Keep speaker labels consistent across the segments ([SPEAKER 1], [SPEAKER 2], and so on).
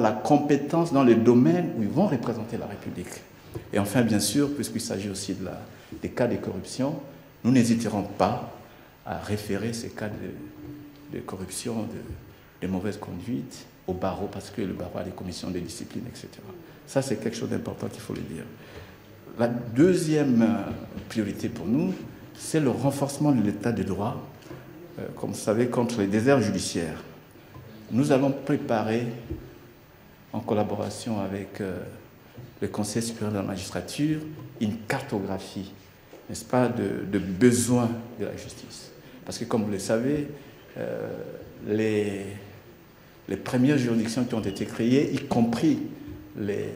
[SPEAKER 1] la compétence dans les domaines où ils vont représenter la République. Et enfin, bien sûr, puisqu'il s'agit aussi des cas de corruption, nous n'hésiterons pas à référer ces cas de corruption, de mauvaise conduite au barreau, parce que le barreau a des commissions de discipline, etc. Ça, c'est quelque chose d'important qu'il faut le dire. La deuxième priorité pour nous, c'est le renforcement de l'état de droit, comme vous savez, contre les déserts judiciaires. Nous allons préparer, en collaboration avec le Conseil supérieur de la magistrature, une cartographie, n'est-ce pas, de besoins de la justice. Parce que, comme vous le savez, les premières juridictions qui ont été créées, y compris les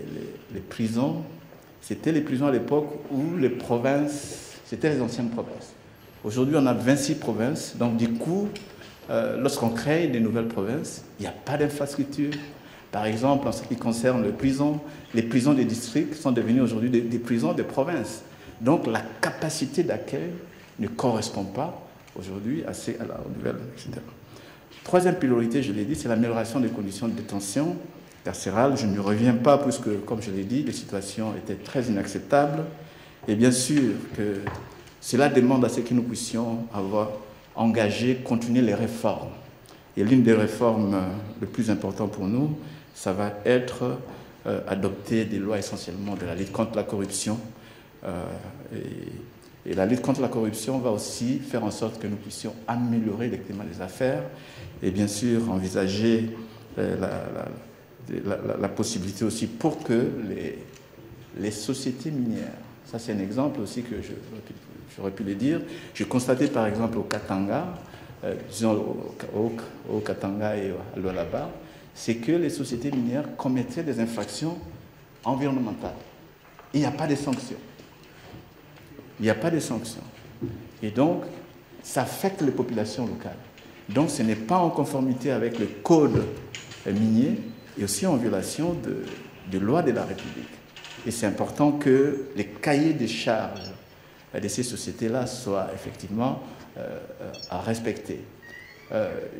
[SPEAKER 1] prisons, c'était les prisons à l'époque où les provinces, c'était les anciennes provinces. Aujourd'hui, on a 26 provinces, donc du coup, lorsqu'on crée des nouvelles provinces, il n'y a pas d'infrastructure. Par exemple, en ce qui concerne les prisons des districts sont devenues aujourd'hui des prisons de province. Donc la capacité d'accueil ne correspond pas aujourd'hui à la nouvelle, etc. Troisième priorité, je l'ai dit, c'est l'amélioration des conditions de détention carcérale. Je ne reviens pas puisque, comme je l'ai dit, les situations étaient très inacceptables. Et bien sûr que cela demande à ce que nous puissions continuer les réformes. Et l'une des réformes les plus importantes pour nous, ça va être adopter des lois essentiellement de la lutte contre la corruption. Et la lutte contre la corruption va aussi faire en sorte que nous puissions améliorer le climat des affaires et bien sûr envisager la possibilité aussi pour que les sociétés minières, ça c'est un exemple aussi que j'aurais pu le dire, j'ai constaté par exemple au Katanga, disons au Katanga et à Lualaba, c'est que les sociétés minières commettaient des infractions environnementales. Il n'y a pas de sanctions. Il n'y a pas de sanctions. Et donc, ça affecte les populations locales. Donc, ce n'est pas en conformité avec le code minier et aussi en violation de lois de la République. Et c'est important que les cahiers de charges de ces sociétés-là soient effectivement à respecter.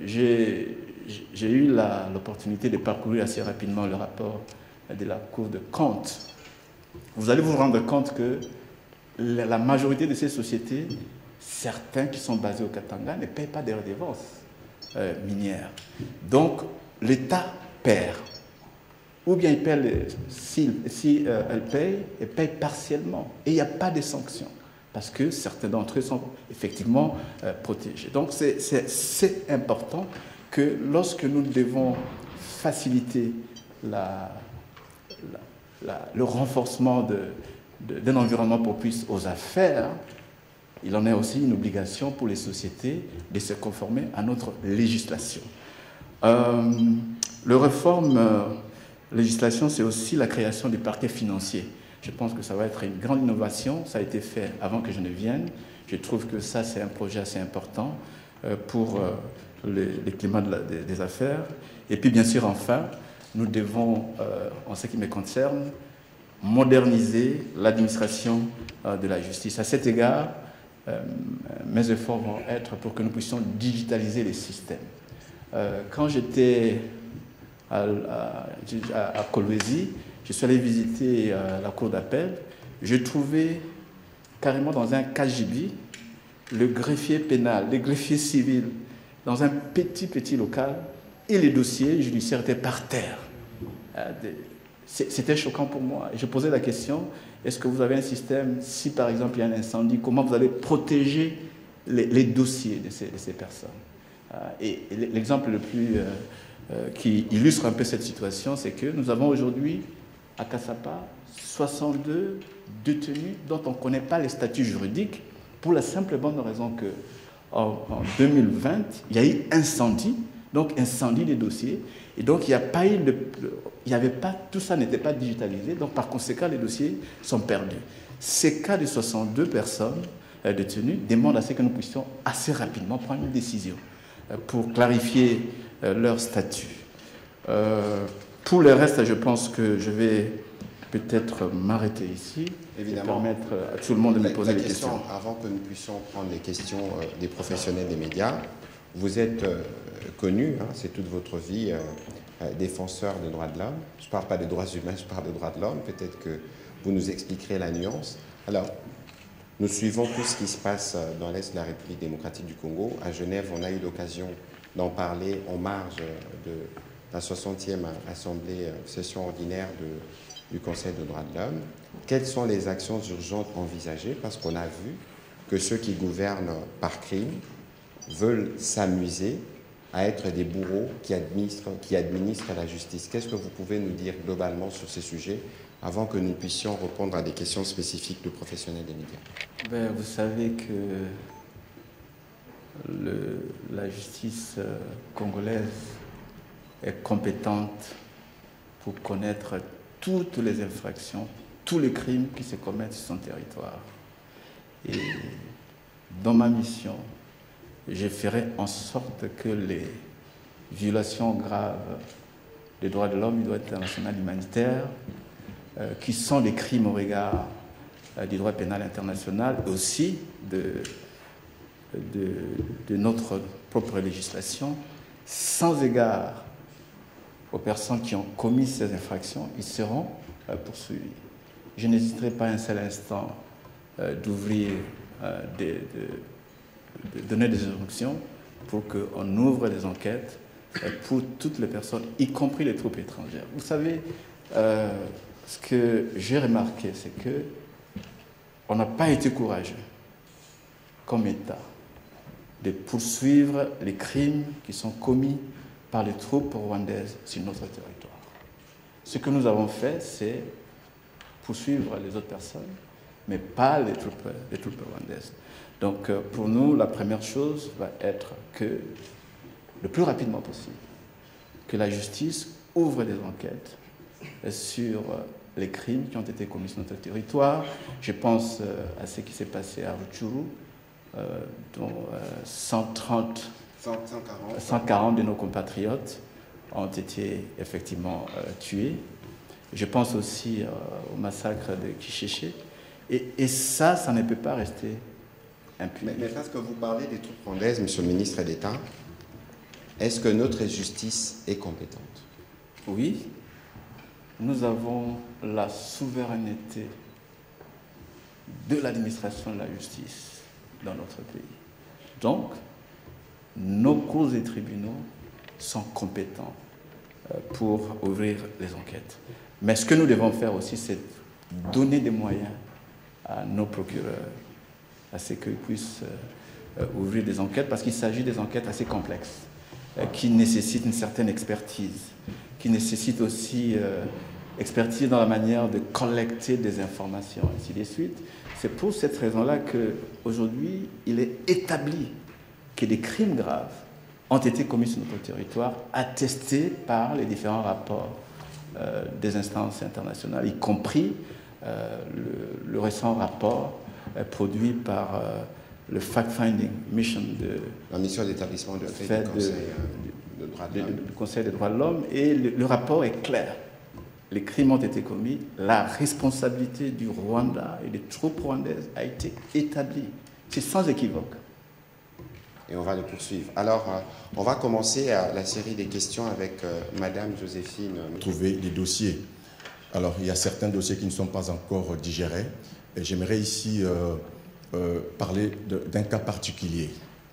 [SPEAKER 1] J'ai eu l'opportunité de parcourir assez rapidement le rapport de la Cour de compte. Vous allez vous rendre compte que la majorité de ces sociétés, certains qui sont basés au Katanga, ne payent pas des redevances minières. Donc, l'État perd. Ou bien il paye, si elle paye partiellement. Et il n'y a pas de sanctions. Parce que certains d'entre eux sont effectivement protégés. Donc, c'est important que lorsque nous devons faciliter le renforcement d'un environnement propice aux affaires, il en est aussi une obligation pour les sociétés de se conformer à notre législation. Le réforme législation, c'est aussi la création du parquet financier. Je pense que ça va être une grande innovation. Ça a été fait avant que je ne vienne. Je trouve que ça, c'est un projet assez important pour le climat des affaires. Et puis, bien sûr, enfin, nous devons, en ce qui me concerne, moderniser l'administration de la justice. À cet égard, mes efforts vont être pour que nous puissions digitaliser les systèmes. Quand j'étais à Kolwezi, je suis allé visiter la cour d'appel. J'ai trouvé carrément dans un KGB le greffier pénal, le greffier civil, dans un petit local, et les dossiers judiciaires étaient par terre. C'était choquant pour moi. Et je posais la question, est-ce que vous avez un système, si par exemple il y a un incendie, comment vous allez protéger les dossiers de ces personnes? Et l'exemple le plus qui illustre un peu cette situation, c'est que nous avons aujourd'hui à Kassapa 62 détenus dont on ne connaît pas les statuts juridiques pour la simple et bonne raison qu'en 2020, il y a eu incendie, donc incendie des dossiers, et donc il n'y a pas eu tout ça n'était pas digitalisé, donc par conséquent les dossiers sont perdus. Ces cas de 62 personnes détenues demandent à ce que nous puissions assez rapidement prendre une décision pour clarifier leur statut. Pour le reste, je pense que je vais peut-être m'arrêter ici.
[SPEAKER 2] Évidemment.
[SPEAKER 1] Et permettre à tout le monde de me poser des questions.
[SPEAKER 2] Avant que nous puissions prendre les questions des professionnels des médias, vous êtes connu, c'est toute votre vie, défenseur des droits de l'homme. Je ne parle pas des droits humains, je parle des droits de l'homme. Peut-être que vous nous expliquerez la nuance. Alors, nous suivons tout ce qui se passe dans l'Est de la République démocratique du Congo. À Genève, on a eu l'occasion d'en parler en marge de la 60e assemblée, session ordinaire du Conseil des droits de l'homme. Quelles sont les actions urgentes envisagées? Parce qu'on a vu que ceux qui gouvernent par crime veulent s'amuser à être des bourreaux qui administrent la justice. Qu'est-ce que vous pouvez nous dire globalement sur ces sujets avant que nous puissions répondre à des questions spécifiques de professionnels des médias?
[SPEAKER 1] Vous savez que la justice congolaise est compétente pour connaître toutes les infractions, tous les crimes qui se commettent sur son territoire. Et dans ma mission, je ferai en sorte que les violations graves des droits de l'homme, du droit international humanitaire, qui sont des crimes au regard du droit pénal international, et aussi de notre propre législation, sans égard aux personnes qui ont commis ces infractions, ils seront poursuivis. Je n'hésiterai pas un seul instant d'ouvrir, de donner des instructions pour qu'on ouvre des enquêtes pour toutes les personnes, y compris les troupes étrangères. Vous savez, ce que j'ai remarqué, c'est que on n'a pas été courageux, comme État, de poursuivre les crimes qui sont commis par les troupes rwandaises sur notre territoire. Ce que nous avons fait, c'est poursuivre les autres personnes, mais pas les troupes rwandaises. Donc, pour nous, la première chose va être que, le plus rapidement possible, que la justice ouvre des enquêtes sur les crimes qui ont été commis sur notre territoire. Je pense à ce qui s'est passé à Rutshuru, dont 140 de nos compatriotes ont été effectivement tués. Je pense aussi au massacre de Kishishe. Et ça ne peut pas rester impuni.
[SPEAKER 2] Mais parce que vous parlez des troupes rwandaises, Monsieur le ministre d'État, est-ce que notre justice est compétente?
[SPEAKER 1] Oui, nous avons la souveraineté de l'administration de la justice dans notre pays. Donc, nos cours et tribunaux sont compétents pour ouvrir les enquêtes. Mais ce que nous devons faire aussi, c'est donner des moyens à nos procureurs, à ce qu'ils puissent ouvrir des enquêtes, parce qu'il s'agit des enquêtes assez complexes, qui nécessitent une certaine expertise, qui nécessitent aussi expertise dans la manière de collecter des informations, ainsi de suite. C'est pour cette raison-là qu'aujourd'hui, il est établi que des crimes graves ont été commis sur notre territoire, attestés par les différents rapports des instances internationales, y compris le récent rapport produit par le Fact-Finding Mission
[SPEAKER 2] la mission d'établissement de fait
[SPEAKER 1] du Conseil des droits de l'homme. Et le rapport est clair. Les crimes ont été commis, la responsabilité du Rwanda et des troupes rwandaises a été établie. C'est sans équivoque.
[SPEAKER 2] Et on va le poursuivre. Alors, on va commencer la série des questions avec Madame Joséphine.
[SPEAKER 3] Trouver des dossiers. Alors, il y a certains dossiers qui ne sont pas encore digérés. Et j'aimerais ici parler d'un cas particulier.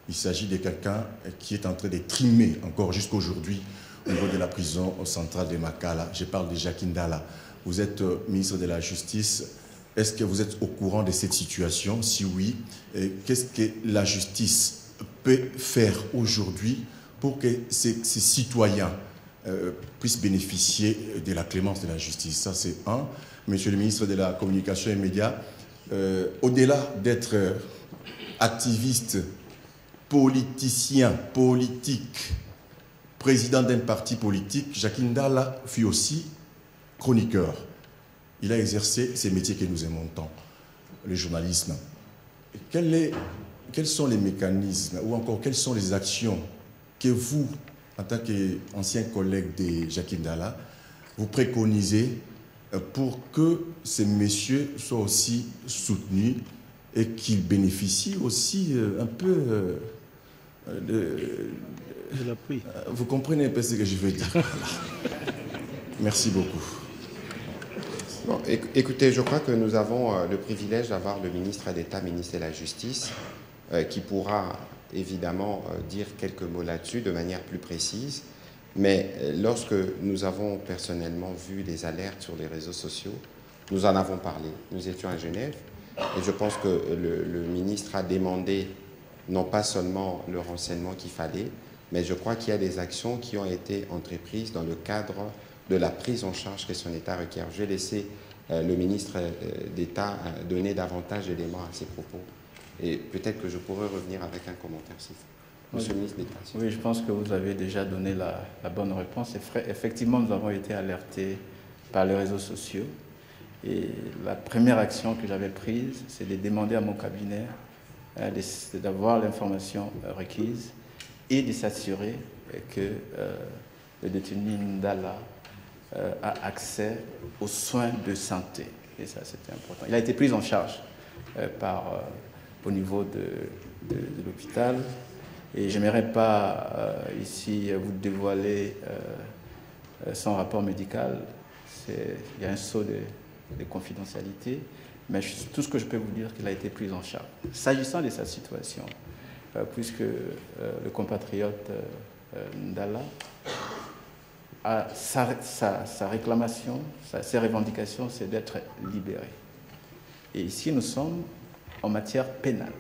[SPEAKER 3] Il s'agit de quelqu'un qui est en train de trimer encore jusqu'aujourd'hui au niveau de la prison centrale de Makala. Je parle de Jacques Ndala. Vous êtes ministre de la Justice. Est-ce que vous êtes au courant de cette situation? Si oui, qu'est-ce que la justice peut faire aujourd'hui pour que ces citoyens puissent bénéficier de la clémence de la justice? Ça, c'est un. Monsieur le ministre de la Communication et Médias, au-delà d'être activiste, politicien, politique, président d'un parti politique, Jacques Ndala fut aussi chroniqueur. Il a exercé ces métiers que nous aimons tant, le journalisme. Quels sont les mécanismes ou encore quelles sont les actions que vous, en tant qu'ancien collègue de Jacques Ndala, vous préconisez pour que ces messieurs soient aussi soutenus et qu'ils bénéficient aussi un peu vous comprenez un peu ce que je veux dire. Merci beaucoup.
[SPEAKER 2] Bon, écoutez, je crois que nous avons le privilège d'avoir le ministre d'État, ministre de la Justice, qui pourra évidemment dire quelques mots là-dessus de manière plus précise. Mais lorsque nous avons personnellement vu des alertes sur les réseaux sociaux, nous en avons parlé. Nous étions à Genève et je pense que le ministre a demandé non pas seulement le renseignement qu'il fallait, mais je crois qu'il y a des actions qui ont été entreprises dans le cadre de la prise en charge que son État requiert. Je vais laisser le ministre d'État donner davantage d'éléments à ses propos. Et peut-être que je pourrais revenir avec un commentaire, s'il faut. Monsieur le ministre d'État.
[SPEAKER 1] Oui, je pense que vous avez déjà donné la bonne réponse. Effectivement, nous avons été alertés par les réseaux sociaux. Et la première action que j'avais prise, c'est de demander à mon cabinet d'avoir l'information requise et de s'assurer que le détenu Ndala a accès aux soins de santé. Et ça, c'était important. Il a été pris en charge au niveau de l'hôpital. Et je n'aimerais pas ici vous dévoiler son rapport médical. Il y a un saut de confidentialité. Mais tout ce que je peux vous dire, qu'il a été pris en charge. S'agissant de sa situation, puisque le compatriote Ndala sa réclamation, ses revendications, c'est d'être libéré. Et ici, nous sommes en matière pénale.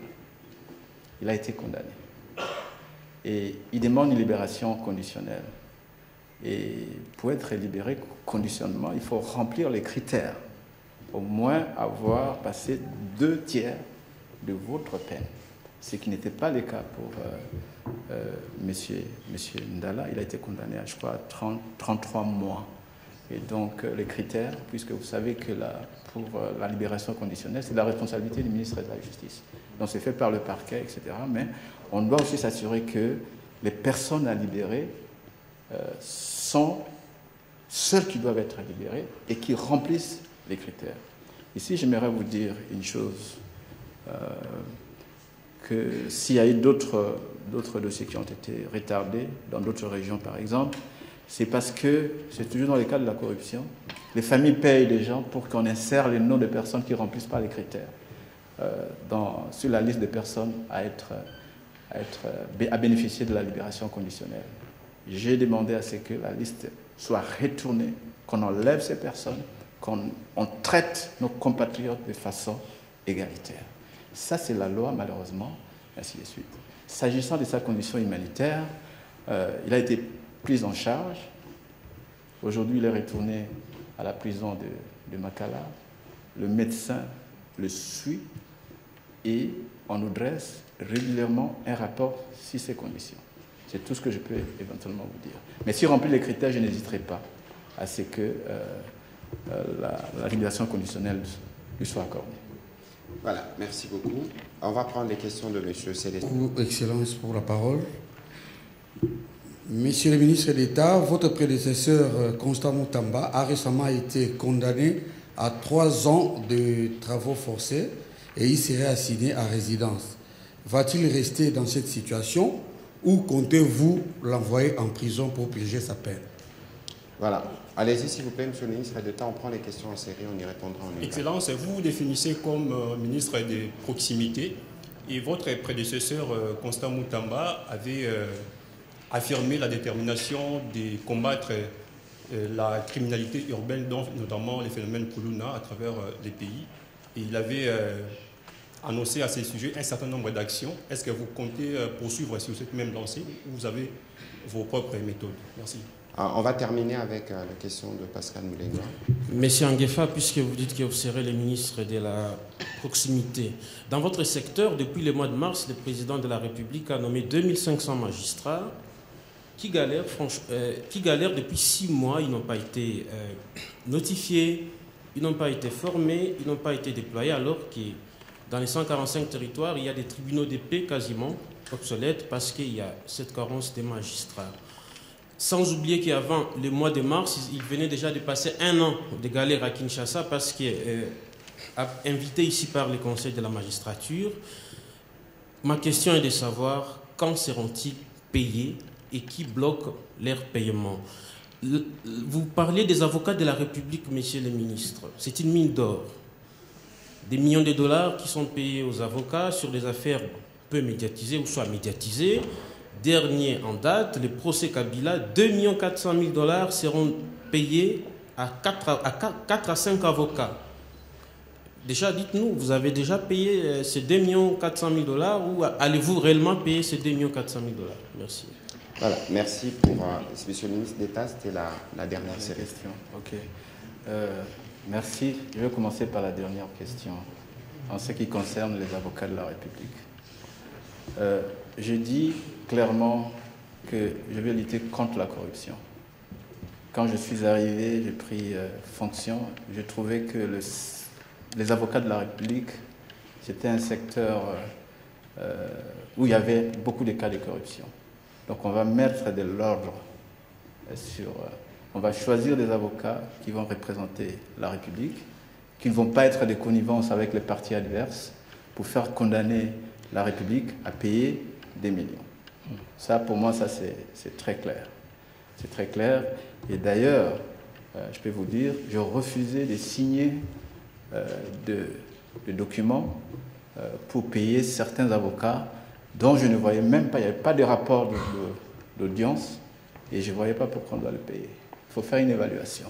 [SPEAKER 1] Il a été condamné. Et il demande une libération conditionnelle. Et pour être libéré conditionnellement, il faut remplir les critères. Au moins avoir passé 2/3 de votre peine. Ce qui n'était pas le cas pour monsieur Ndala. Il a été condamné à, je crois, 33 mois. Et donc, les critères, puisque vous savez que pour la libération conditionnelle, c'est la responsabilité du ministre de la Justice. Donc, c'est fait par le parquet, etc. Mais on doit aussi s'assurer que les personnes à libérer sont celles qui doivent être libérées et qui remplissent les critères. Ici, j'aimerais vous dire une chose, que s'il y a eu d'autres dossiers qui ont été retardés, dans d'autres régions par exemple, c'est parce que, c'est toujours dans le cas de la corruption, les familles payent des gens pour qu'on insère les noms de personnes qui ne remplissent pas les critères sur la liste de personnes à bénéficier de la libération conditionnelle. J'ai demandé à ce que la liste soit retournée, qu'on enlève ces personnes, qu'on traite nos compatriotes de façon égalitaire. Ça, c'est la loi, malheureusement, ainsi de suite. S'agissant de sa condition humanitaire, il a été pris en charge. Aujourd'hui, il est retourné à la prison de Makala. Le médecin le suit et on nous dresse régulièrement un rapport sur ses conditions. C'est tout ce que je peux éventuellement vous dire. Mais s'il remplit les critères, je n'hésiterai pas à ce que la libération conditionnelle lui soit accordée.
[SPEAKER 2] Voilà, merci beaucoup. On va prendre les questions de M. Célestin.
[SPEAKER 4] Excellence pour la parole. Monsieur le ministre d'État, votre prédécesseur Constant Moutamba a récemment été condamné à 3 ans de travaux forcés et il serait assigné à résidence. Va-t-il rester dans cette situation ou comptez-vous l'envoyer en prison pour purger sa peine?
[SPEAKER 2] Voilà. Allez-y, s'il vous plaît, monsieur le ministre d'État. On prend les questions en série, on y répondra en une.
[SPEAKER 5] Excellence, vous vous définissez comme ministre de proximité et votre prédécesseur Constant Moutamba avait affirmé la détermination de combattre la criminalité urbaine, notamment les phénomènes Kuluna à travers les pays. Et il avait annoncé à ces sujets un certain nombre d'actions. Est-ce que vous comptez poursuivre sur cette même lancée ou vous avez vos propres méthodes? Merci.
[SPEAKER 2] On va terminer avec la question de Pascal Moulenga.
[SPEAKER 6] Monsieur Anguefa, puisque vous dites que vous serez le ministre de la proximité, dans votre secteur, depuis le mois de mars, le président de la République a nommé 2500 magistrats qui galèrent depuis 6 mois. Ils n'ont pas été notifiés, ils n'ont pas été formés, ils n'ont pas été déployés, alors que dans les 145 territoires, il y a des tribunaux de paix quasiment obsolètes parce qu'il y a cette carence des magistrats. Sans oublier qu'avant le mois de mars, il venait déjà de passer 1 an de galère à Kinshasa parce qu'il est invité ici par le Conseil de la magistrature. Ma question est de savoir quand seront-ils payés et qui bloquent leur paiement. Vous parlez des avocats de la République, messieurs les ministres. C'est une mine d'or. Des millions de dollars qui sont payés aux avocats sur des affaires peu médiatisées ou soit médiatisées. Dernier en date, le procès Kabila, 2 400 000 $ seront payés à 4 à 5 avocats. Déjà, dites-nous, vous avez déjà payé ces 2 400 000 $ ou allez-vous réellement payer ces 2 400 000 $? Merci.
[SPEAKER 2] Voilà, merci pour... Monsieur le ministre d'État, c'était la dernière
[SPEAKER 1] question. Ok. Merci. Je vais commencer par la dernière question, en ce qui concerne les avocats de la République. J'ai dit clairement que je vais lutter contre la corruption. Quand je suis arrivé, j'ai pris fonction, j'ai trouvé que les avocats de la République, c'était un secteur où il y avait beaucoup de cas de corruption. Donc on va mettre de l'ordre sur... on va choisir des avocats qui vont représenter la République, qui ne vont pas être des connivences avec les partis adverses pour faire condamner la République à payer des millions. Ça, pour moi, ça c'est très clair. C'est très clair. Et d'ailleurs, je peux vous dire, je refusais de signer de documents pour payer certains avocats dont je ne voyais même pas, il n'y avait pas de rapport d'audience et je ne voyais pas pourquoi on doit le payer. Il faut faire une évaluation.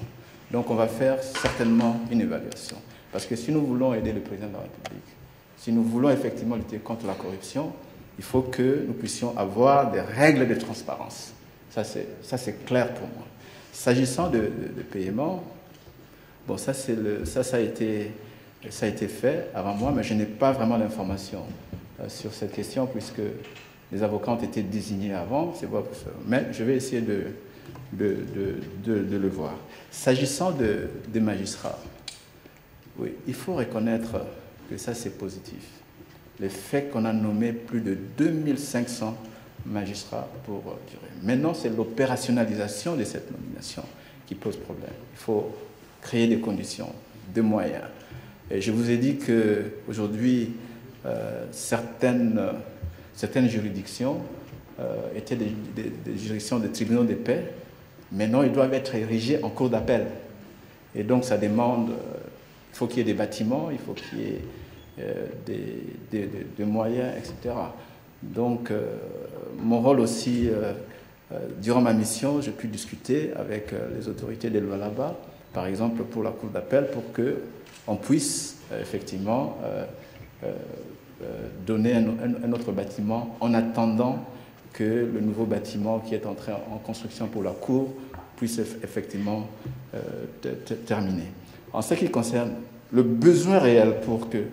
[SPEAKER 1] Donc on va faire certainement une évaluation. Parce que si nous voulons aider le président de la République, si nous voulons effectivement lutter contre la corruption, il faut que nous puissions avoir des règles de transparence. Ça c'est clair pour moi. S'agissant de paiement, bon, ça a été fait avant moi, mais je n'ai pas vraiment l'information sur cette question puisque les avocats ont été désignés avant. Mais je vais essayer de le voir. S'agissant des magistrats, oui, il faut reconnaître que ça c'est positif. Le fait qu'on a nommé plus de 2500 magistrats pour durer. Maintenant, c'est l'opérationnalisation de cette nomination qui pose problème. Il faut créer des conditions, des moyens. Et je vous ai dit qu'aujourd'hui, certaines juridictions étaient des juridictions de tribunaux de paix. Maintenant, ils doivent être érigés en cour d'appel. Et donc, ça demande, il faut qu'il y ait des bâtiments, il faut qu'il y ait des moyens, etc. Donc, mon rôle aussi, durant ma mission, j'ai pu discuter avec les autorités de Lualaba, par exemple pour la cour d'appel, pour qu'on puisse effectivement donner un autre bâtiment en attendant que le nouveau bâtiment qui est entré en construction pour la cour puisse effectivement terminer. En ce qui concerne le besoin réel pour que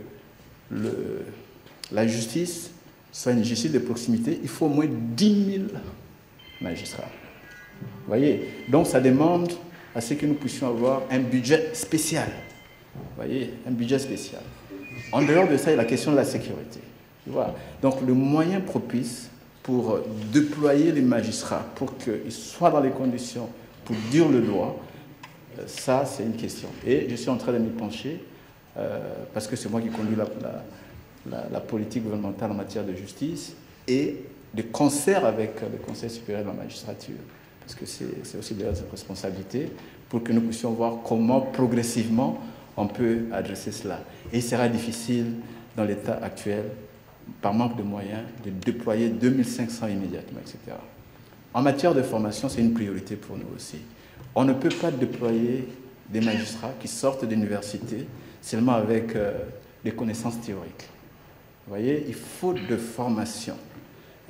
[SPEAKER 1] la justice soit une justice de proximité, il faut au moins 10 000 magistrats. Vous voyez? Donc ça demande à ce que nous puissions avoir un budget spécial. Vous voyez? Un budget spécial. En dehors de ça, il y a la question de la sécurité. Voilà. Donc le moyen propice pour déployer les magistrats, pour qu'ils soient dans les conditions pour dire le droit, ça c'est une question. Et je suis en train de m'y pencher, parce que c'est moi qui conduis la politique gouvernementale en matière de justice, et de concert avec le Conseil supérieur de la magistrature, parce que c'est aussi de notre responsabilité, pour que nous puissions voir comment progressivement on peut adresser cela. Et il sera difficile, dans l'état actuel, par manque de moyens, de déployer 2500 immédiatement, etc. En matière de formation, c'est une priorité pour nous aussi. On ne peut pas déployer des magistrats qui sortent d'université seulement avec des connaissances théoriques. Vous voyez, il faut de formation.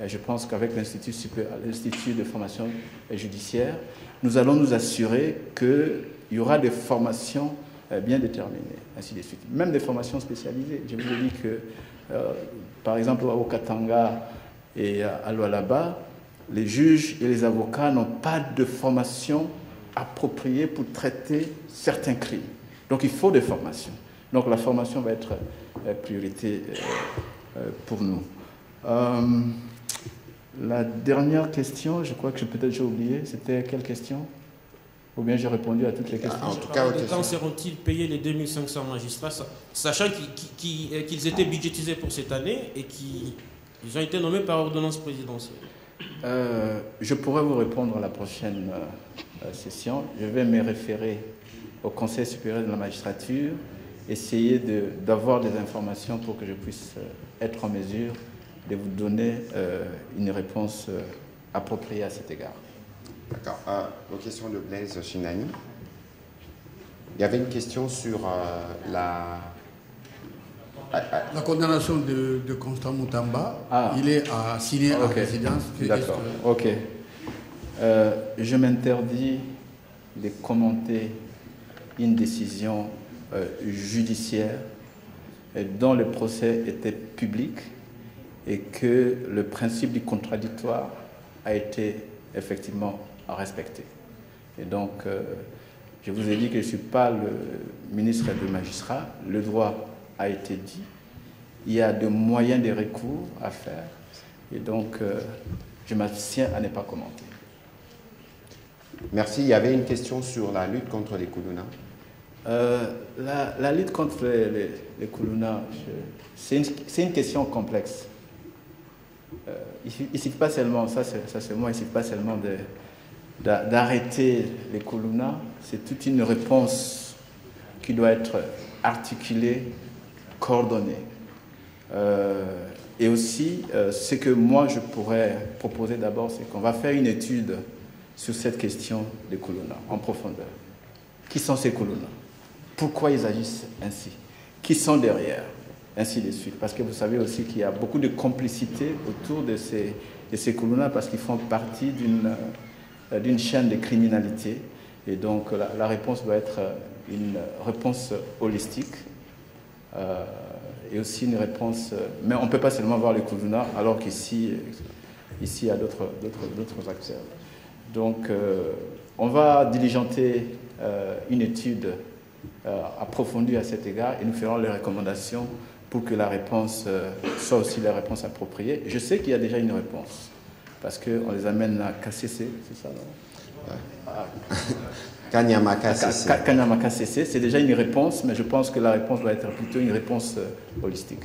[SPEAKER 1] Et je pense qu'avec l'Institut de formation judiciaire, nous allons nous assurer qu'il y aura des formations bien déterminées, ainsi de suite. Même des formations spécialisées. Je vous ai dit que, par exemple, au Katanga et à Lualaba, les juges et les avocats n'ont pas de formation appropriée pour traiter certains crimes. Donc il faut des formations. Donc la formation va être priorité pour nous. La dernière question, je crois que peut-être j'ai oublié, c'était quelle question? Ou bien j'ai répondu à toutes les questions?
[SPEAKER 2] En tout cas,
[SPEAKER 6] quand seront-ils payés les 2500 magistrats, sachant qu'ils étaient budgétisés pour cette année et qu'ils ont été nommés par ordonnance présidentielle?
[SPEAKER 1] Je pourrais vous répondre à la prochaine session. Je vais me référer au Conseil supérieur de la magistrature, essayer d'avoir des informations pour que je puisse être en mesure de vous donner une réponse appropriée à cet égard.
[SPEAKER 2] D'accord. Aux questions de Blaise Chinani. Il y avait une question sur la
[SPEAKER 4] condamnation de Constant Moutamba. Il est assigné à résidence.
[SPEAKER 1] D'accord. Ok. Je m'interdis de commenter une décision judiciaire dont le procès était public et que le principe du contradictoire a été effectivement respecté. Et donc, je vous ai dit que je ne suis pas le ministre des magistrats. Le droit a été dit. Il y a des moyens de recours à faire. Et donc, je m'abstiens à ne pas commenter.
[SPEAKER 2] Merci. Il y avait une question sur la lutte contre les koulouna.
[SPEAKER 1] La lutte contre les koulouna, c'est une question complexe. Il ne suffit pas seulement, ça c'est moi, il ne suffit pas seulement d'arrêter les koulouna, c'est toute une réponse qui doit être articulée, coordonnée. Et aussi, ce que moi je pourrais proposer d'abord, c'est qu'on va faire une étude sur cette question des koulouna en profondeur. Qui sont ces koulouna? Pourquoi ils agissent ainsi? Qui sont derrière? Ainsi de suite. Parce que vous savez aussi qu'il y a beaucoup de complicité autour de ces koulouna parce qu'ils font partie d'une chaîne de criminalité. Et donc la réponse doit être une réponse holistique et aussi une réponse... mais on ne peut pas seulement voir les koulouna alors qu'ici il y a d'autres acteurs. Donc on va diligenter une étude approfondie à cet égard et nous ferons les recommandations pour que la réponse soit aussi la réponse appropriée. Je sais qu'il y a déjà une réponse, parce qu'on les amène à KCC, c'est ça, non?
[SPEAKER 2] Kanyama KCC.
[SPEAKER 1] Kanyama KCC, c'est déjà une réponse, mais je pense que la réponse doit être plutôt une réponse holistique.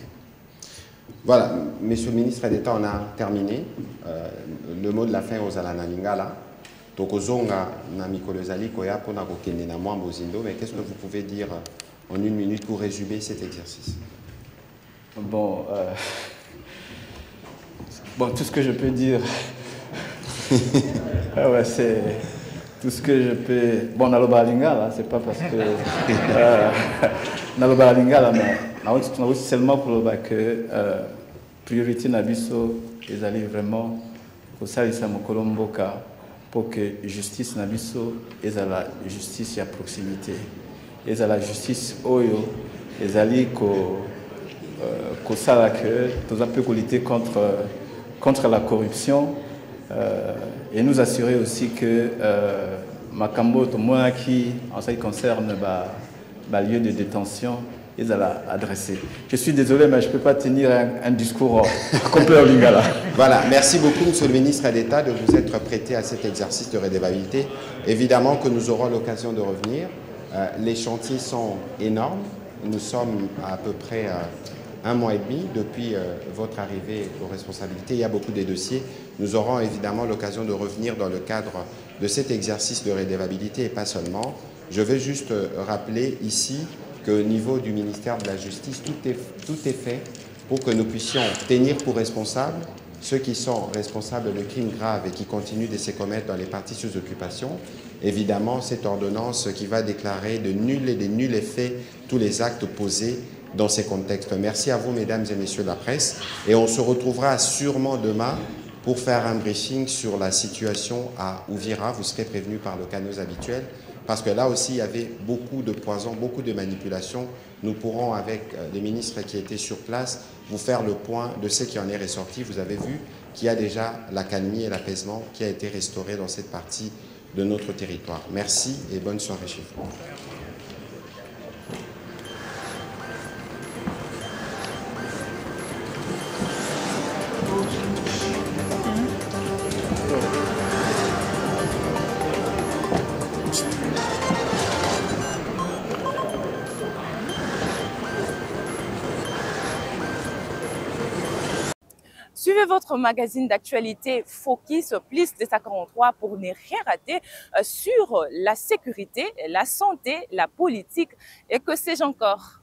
[SPEAKER 2] Voilà, Monsieur le ministre d'État, on a terminé. Le mot de la fin aux Alanalingala. Tokozonga na mikolozali koya pona kokende na mwambo zindo, mais qu'est-ce que vous pouvez dire en une minute pour résumer cet exercice?
[SPEAKER 1] Bon, tout ce que je peux dire, c'est tout ce que je peux. Bon, naloba lingala, c'est pas parce que naloba lingala, mais aussi seulement pour le que priorité nabiso les aller vraiment au service à Mokolomboka pour que justice nabiso et la justice à proximité et la justice oyo les alliés que ça que nous avons lutter contre la corruption et nous assurer aussi que Makambo Tomoa qui en ce qui concerne lieu de détention ils allaient adresser. Je suis désolé mais je ne peux pas tenir un discours complet au Lingala.
[SPEAKER 2] Voilà, merci beaucoup Monsieur le ministre d'État de vous être prêté à cet exercice de redevabilité. Évidemment que nous aurons l'occasion de revenir. Les chantiers sont énormes. Nous sommes à peu près 1 mois et demi depuis votre arrivée aux responsabilités. Il y a beaucoup de dossiers. Nous aurons évidemment l'occasion de revenir dans le cadre de cet exercice de redevabilité et pas seulement. Je veux juste rappeler ici qu'au niveau du ministère de la Justice, tout est fait pour que nous puissions tenir pour responsables ceux qui sont responsables de crimes graves et qui continuent de se commettre dans les parties sous occupation. Évidemment, cette ordonnance qui va déclarer de nuls effets tous les actes posés dans ces contextes. Merci à vous, mesdames et messieurs de la presse. Et on se retrouvera sûrement demain pour faire un briefing sur la situation à Ouvira. Vous serez prévenus par le canaux habituel. Parce que là aussi, il y avait beaucoup de poison, beaucoup de manipulations. Nous pourrons, avec les ministres qui étaient sur place, vous faire le point de ce qui en est ressorti. Vous avez vu qu'il y a déjà l'accalmie et l'apaisement qui a été restauré dans cette partie de notre territoire. Merci et bonne soirée chez vous.
[SPEAKER 7] Suivez Suivez votre magazine d'actualité Focus plus 243 pour ne rien rater sur la sécurité, la santé, la politique et que sais-je encore.